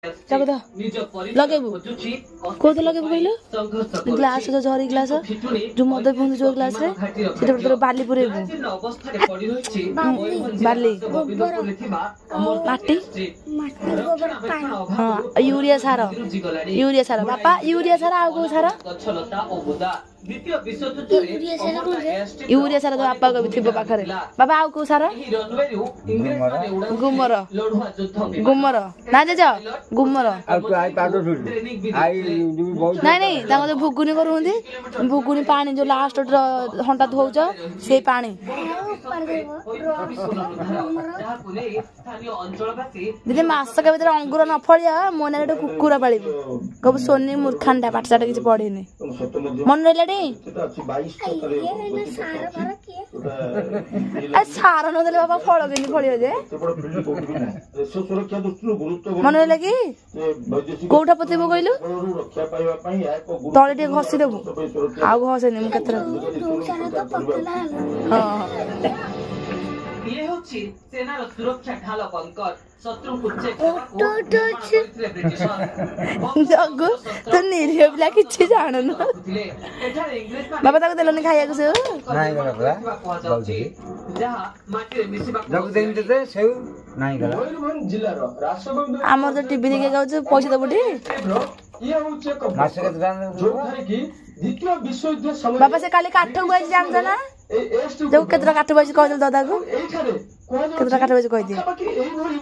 जगदा लगेबु को तो लगेबु कहलो ग्लास जो झरी ग्लास जो मद पिउनु जो ग्लास रे सेटा तोर बाली पुरेबु बाली माटी गोबर पानी हां यूरिया सार बापा यूरिया सार आ को सार यूरिया सार तो बापा को थिबो पाखरे बाबा आ को सार गुमर गुमर ना जे जा गुमर नहीं नहीं ताको जो भुगुनी करूंदी भुगुनी पानी जो लास्ट हंटा धोउछ से पानी दीदी मासक भीतर अंगुर न फलिया मोने रे कुकुरा पालिबो कब सोनी मूर्खांडा पाठसाटा किछ पढेनी मन रहलाडी आ सारा न देले बाबा फळ केनी फलियो जे मन रहला की कोठा पतेबो कइलु तळे टे घसी देबो आ घसेनी मु केतरा हां ये होछि सेनार सुरक्षा ढाल बंकर शत्रु कुचे जगु तो निरिय बिला किछि जानन बाबा ताको देलनी खाइया को से नाही गला बला जाउछि जहा माटी रे मिसिबा जगु देन ते सेउ नाही गला मयूरभंज जिल्ला रो राष्ट्रबंधु हमर तो टीवी देखे गाउछ पैसा दबडी ये होछि एक मासे के दान जोठारे की द्वितीय विश्वयुद्ध समय बाबा से काली काठक बाई जान जाना जो केतरा काठ बाई कहल दादा को एठारे केतरा काठ बाई कहि दे बाकी एई